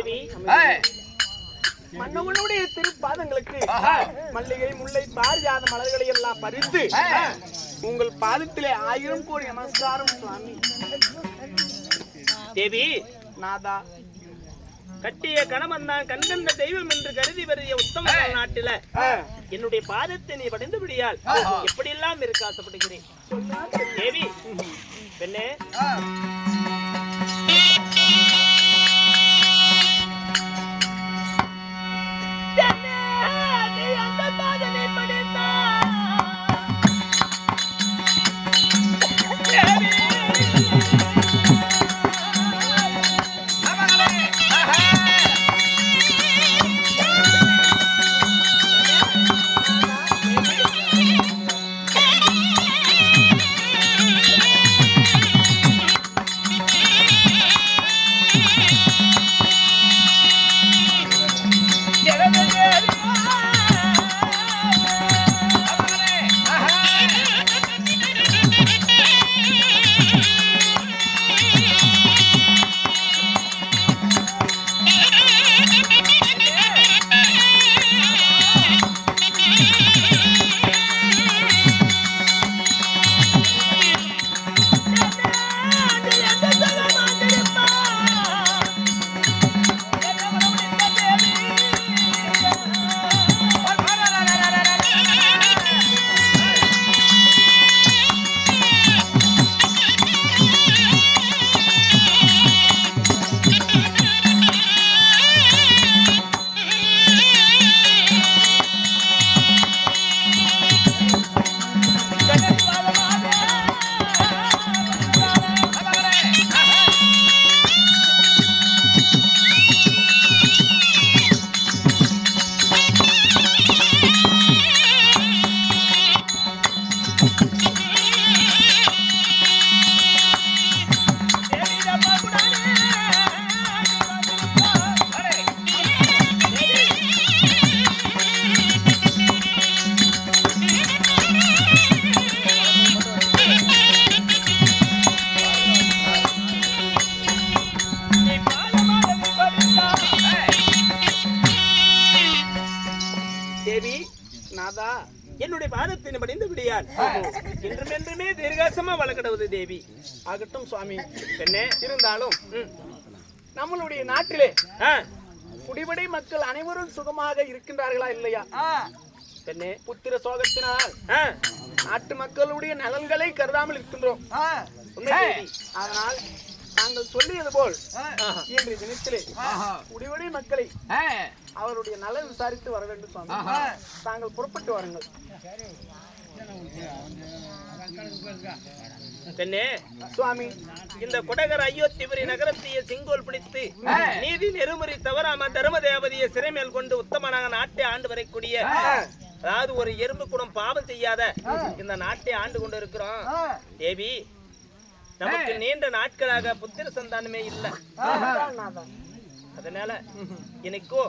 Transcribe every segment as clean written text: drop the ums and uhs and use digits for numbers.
தேவி மன்னவனுடைய திருப்பாதங்களுக்கு மல்லிகை முல்லை பாரிஜாத மலர்களை எல்லாம் பறித்து உங்கள் பாதத்திலே 1000 கோடி நமஸ்காரம் சுவாமி. தேவி நாதா, கட்டிய கணவன் தான் கண்கண்ட தெய்வம் என்று கருதி வருகிய உத்தம நாட்டில என்னுடைய பாதத்தை நீ படைந்தபடியால் எப்படியெல்லாம் இருக்க ஆசைப்படுகிறேன் தேவி. பெண்ணே, என்னுடைய பாதத்தின் படிந்தபடியால் என்றுமே தீர்காசமா வளர்க்கிறது தேவி. ஆகட்டும் சுவாமி. பெண்ணே, இருந்தாலும் நம்மளுடைய நாட்டிலே குடிபடை மக்கள் அனைவரும் சுகமாக இருக்கின்றார்களா இல்லையா? பெண்ணே, புத்திர சோகத்தினால் நாட்டு மக்களுடைய நலன்களை கருதாமல் இருக்கின்றோம். அதனால் நாங்கள் சொல்லியது போல் இன்றைய தினத்திலே குடிபடை மக்களை அவருடைய நலன் விசாரித்து வர வேண்டும் சுவாமி. தாங்கள் புறப்பட்டு வாருங்கள். பெண்ணே சுவாமி, இந்த கொடகர் அயோத்திபுரி நகரத்தையே சிங்கோல் பிடித்து நீதி நெருமுறை தவறாம தர்ம தேவதையை சிறைமேல் கொண்டு உத்தமனாக நாட்டை ஆண்டு வரக்கூடிய, அதாவது ஒரு எறும்பு கூட பாவம் செய்யாத இந்த நாட்டை ஆண்டு கொண்டு இருக்கிறோம் தேவி. நமக்கு நீண்ட நாட்களாக புத்திர சந்தானமே இல்லை. அதனால எனக்கோ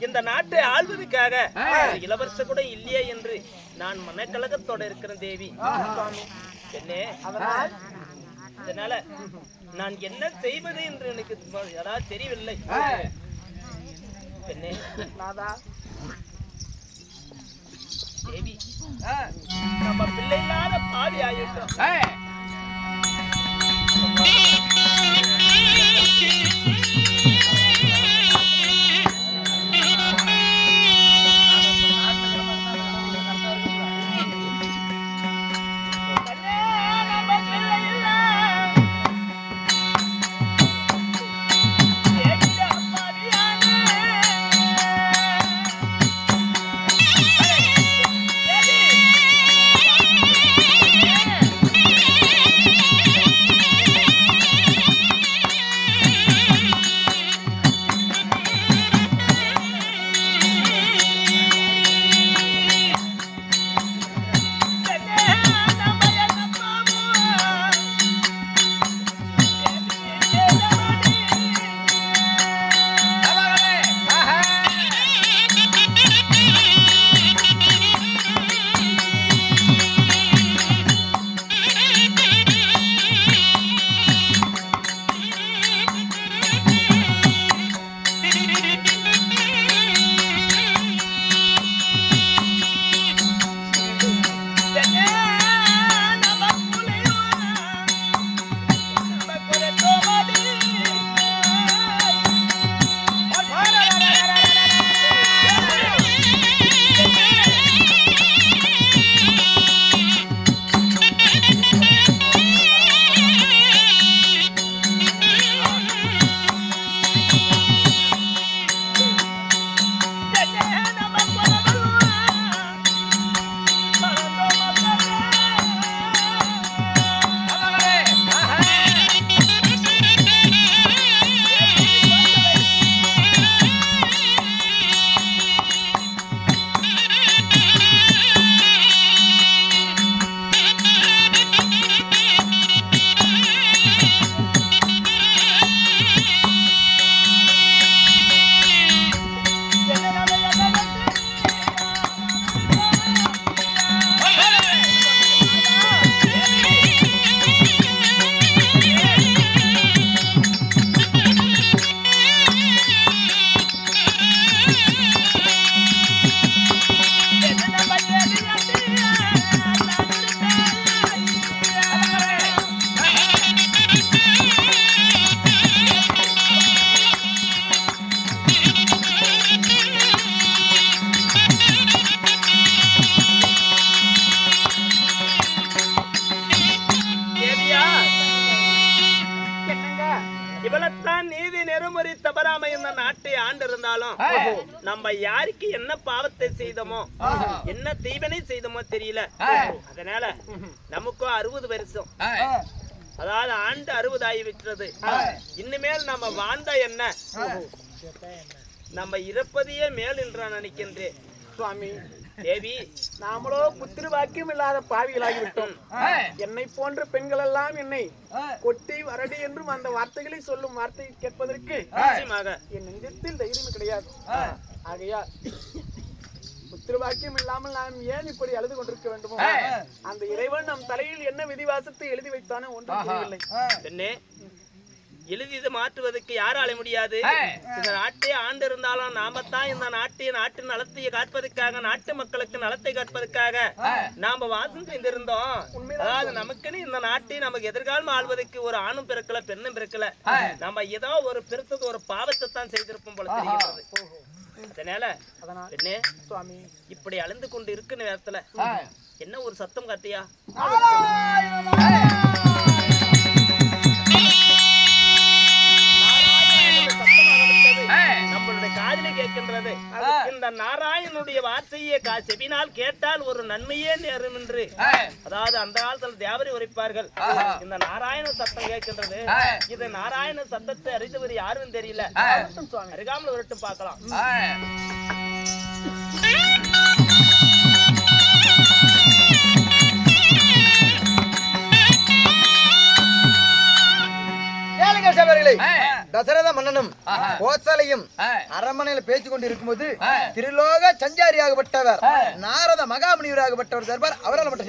இந்த நாட்டை ஆள்வதற்காக இளவரச கூட இல்லையே என்று நான் மனக்கலகத்தோட இருக்கிறேன் தேவி. என்னே, அதனால நான் என்ன செய்வது என்று எனக்கு யாராவது தெரியவில்லை. என்னே நாதா, தேவி, நம்ம பிள்ளை இல்லாத பாவி ஆயிட்டோம். இவளத்தான் நீதி நெறிமுறை தவறாம இந்த நாட்டை ஆண்டு இருந்தாலும் நம்ம யாருக்கு என்ன பாவத்தை செய்தோமோ என்ன தீவனை செய்தோமோ தெரியல. அதனால நமக்கும் 60 வருஷம், அதாவது ஆண்டு 60 ஆகிவிட்டது. இனிமேல் நம்ம வாழ்ந்தா என்ன, நம்ம இறப்பதையே மேல் என்று நான் நினைக்கின்றேன். சுவாமி தேவி, நாமளோ புத்திர வாக்கியம் இல்லாத பாவிகளாகிவிட்டோம். என்னை போன்ற பெண்கள் எல்லாம் என்னை கொட்டி வரடி என்றும் அந்த வார்த்தைகளை சொல்லும் வார்த்தை கேட்பதற்கு என் நெஞ்சத்தில் தைரியம் கிடையாது. ஆகையால் புத்திர வாக்கியம் இல்லாமல் நாம் ஏன் இப்படி அழுது கொண்டிருக்க வேண்டுமோ, அந்த இறைவன் நம் தலையில் என்ன விதிவாசத்தை எழுதி வைத்தானே ஒன்றும் தெரியவில்லை. என்ன எழுதி மாற்றுவதற்கு யாரால முடியாது. இந்த நாட்டை ஆண்டு இருந்தாலும் நாமத்தான் இந்த நாட்டின் நலத்தை காட்பதற்காக, நாட்டு மக்களுக்கு நலத்தை காட்பதற்காக நாம வாசம் செய்திருந்தோம். அதாவது நமக்குன்னு இந்த நாட்டை நமக்கு எதிர்காலம் ஆள்வதற்கு ஒரு ஆணும் பிறக்கல பெண்ணும் பிறக்கல. நம்ம ஏதோ ஒரு பிறத்தது ஒரு பாவத்தை தான் செய்திருப்போம் போல தெரிகிறது. அதனால என்ன சுவாமி இப்படி அழுந்து கொண்டு இருக்கிற நேரத்துல என்ன ஒரு சத்தம் காட்டியா? கேட்கின்றது. இந்த நாராயணனுடைய வார்த்தையை செவினால் கேட்டால் ஒரு நன்மையே நேரும் என்று, அதாவது அந்த காலத்தில் தேவரை உரைப்பார்கள். இந்த நாராயண சத்தம் கேட்கின்றது. இது நாராயண சத்தத்தை அறிந்தவர் யாரும் தெரியல. அருகாமல் விரட்டு பார்க்கலாம். தசரத மன்னனும் கோசலையும் அரண்மனையில் பேசிக் கொண்டு இருக்கும்போது திரிலோக சஞ்சாரியாகப்பட்டவர் நாரத மகாமுனிவராகப்பட்டவர் தர்பார் அவரால் மட்டும்